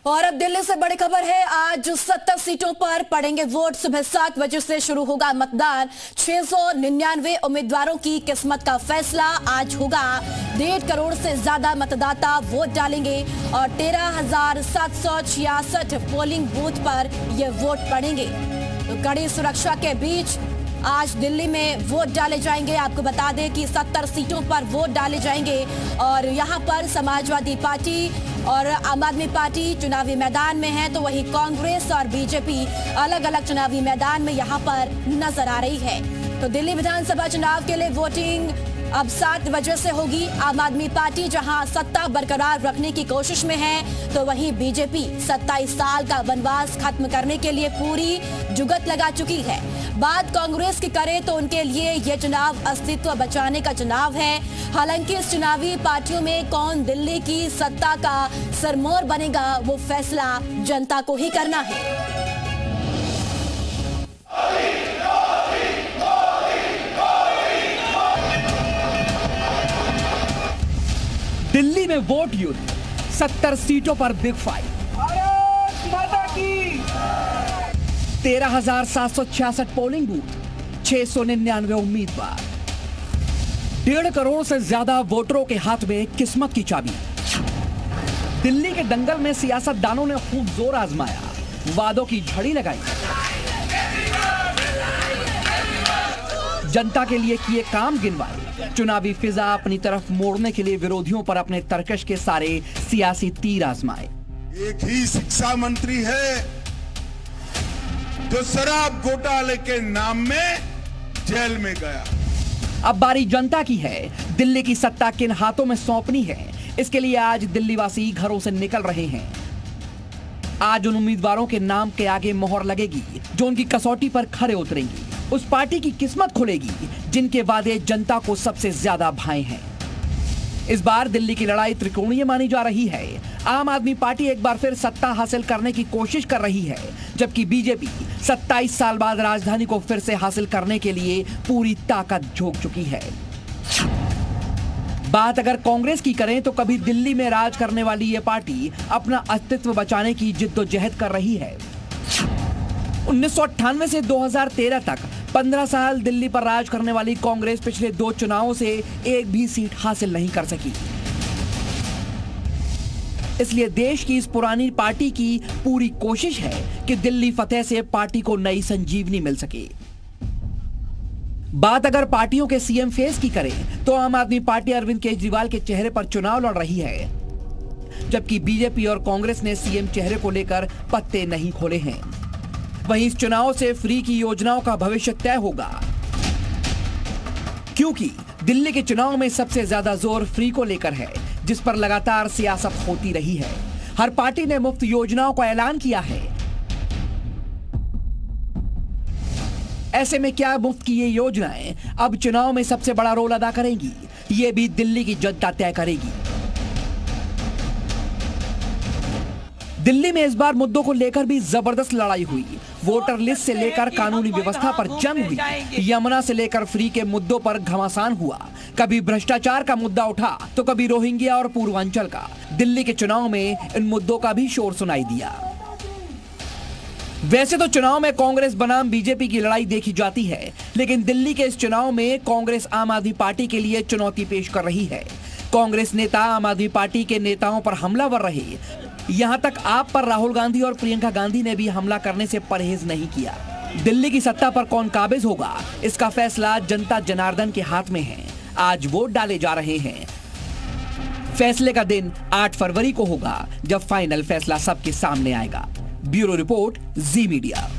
और अब दिल्ली से बड़ी खबर है। आज 70 सीटों पर पड़ेंगे वोट। सुबह 7 बजे से शुरू होगा मतदान। 699 उम्मीदवारों की किस्मत का फैसला आज होगा। 1.5 करोड़ से ज्यादा मतदाता वोट डालेंगे और 13,766 पोलिंग बूथ पर ये वोट पड़ेंगे। तो कड़ी सुरक्षा के बीच आज दिल्ली में वोट डाले जाएंगे। आपको बता दें कि 70 सीटों पर वोट डाले जाएंगे और यहां पर समाजवादी पार्टी और आम आदमी पार्टी चुनावी मैदान में है, तो वहीं कांग्रेस और बीजेपी अलग अलग चुनावी मैदान में यहां पर नजर आ रही है। तो दिल्ली विधानसभा चुनाव के लिए वोटिंग अब 7 बजे से होगी। आम आदमी पार्टी जहां सत्ता बरकरार रखने की कोशिश में है, तो वहीं बीजेपी 27 साल का वनवास खत्म करने के लिए पूरी जुगत लगा चुकी है। बात कांग्रेस की करें तो उनके लिए यह चुनाव अस्तित्व बचाने का चुनाव है। हालांकि इस चुनावी पार्टियों में कौन दिल्ली की सत्ता का सरमोर बनेगा, वो फैसला जनता को ही करना है। दिल्ली में वोट युद्ध, 70 सीटों पर बिग फाइट। 13,766 पोलिंग बूथ, 699 उम्मीदवार, 1.5 करोड़ से ज्यादा वोटरों के हाथ में किस्मत की चाबी। दिल्ली के दंगल में सियासतदानों ने खूब जोर आजमाया, वादों की झड़ी लगाई, जनता के लिए किए काम गिनवाए। चुनावी फिजा अपनी तरफ मोड़ने के लिए विरोधियों पर अपने तरकश के सारे सियासी तीर आजमाए। एक ही शिक्षा मंत्री है जो शराब घोटाले के नाम में जेल में गया। अब बारी जनता की है। दिल्ली की सत्ता किन हाथों में सौंपनी है, इसके लिए आज दिल्ली वासी घरों से निकल रहे हैं। आज उन उम्मीदवारों के नाम के आगे मोहर लगेगी जो उनकी कसौटी पर खरे उतरेंगी। उस पार्टी की किस्मत खुलेगी जिनके वादे जनता को सबसे ज्यादा भाए हैं। इस बार दिल्ली की लड़ाई त्रिकोणीय मानी जा रही है। आम आदमी पार्टी एक बार फिर सत्ता हासिल करने की कोशिश कर रही है, जबकि बीजेपी 27 साल बाद राजधानी को फिर से हासिल करने के लिए पूरी ताकत झोंक चुकी है। बात अगर कांग्रेस की करें तो कभी दिल्ली में राज करने वाली ये पार्टी अपना अस्तित्व बचाने की जिद्दोजहद कर रही है। 1998 से 2013 तक 15 साल दिल्ली पर राज करने वाली कांग्रेस पिछले 2 चुनावों से एक भी सीट हासिल नहीं कर सकी। इसलिए देश की इस पुरानी पार्टी की पूरी कोशिश है कि दिल्ली फतेह से पार्टी को नई संजीवनी मिल सके। बात अगर पार्टियों के सीएम फेस की करें तो आम आदमी पार्टी अरविंद केजरीवाल के चेहरे पर चुनाव लड़ रही है, जबकि बीजेपी और कांग्रेस ने सीएम चेहरे को लेकर पत्ते नहीं खोले हैं। वहीं इस चुनाव से फ्री की योजनाओं का भविष्य तय होगा, क्योंकि दिल्ली के चुनाव में सबसे ज्यादा जोर फ्री को लेकर है, जिस पर लगातार सियासत होती रही है। हर पार्टी ने मुफ्त योजनाओं का ऐलान किया है। ऐसे में क्या मुफ्त की ये योजनाएं अब चुनाव में सबसे बड़ा रोल अदा करेंगी, ये भी दिल्ली की जनता तय करेगी। दिल्ली में इस बार मुद्दों को लेकर भी जबरदस्त लड़ाई हुई। वोटर लिस्ट से लेकर कानूनी व्यवस्था पर जंग हुई। यमुना से लेकर फ्री के मुद्दों पर घमासान हुआ। कभी भ्रष्टाचार का मुद्दा उठा तो कभी रोहिंग्या और पूर्वांचल का। दिल्ली के चुनाव में इन मुद्दों का भी शोर सुनाई दिया। वैसे तो चुनाव में कांग्रेस बनाम बीजेपी की लड़ाई देखी जाती है, लेकिन दिल्ली के इस चुनाव में कांग्रेस आम आदमी पार्टी के लिए चुनौती पेश कर रही है। कांग्रेस नेता आम आदमी पार्टी के नेताओं पर हमलावर रहे। यहां तक आप पर राहुल गांधी और प्रियंका गांधी ने भी हमला करने से परहेज नहीं किया। दिल्ली की सत्ता पर कौन काबिज होगा, इसका फैसला जनता जनार्दन के हाथ में है। आज वोट डाले जा रहे हैं। फैसले का दिन 8 फरवरी को होगा, जब फाइनल फैसला सबके सामने आएगा। ब्यूरो रिपोर्ट, जी मीडिया।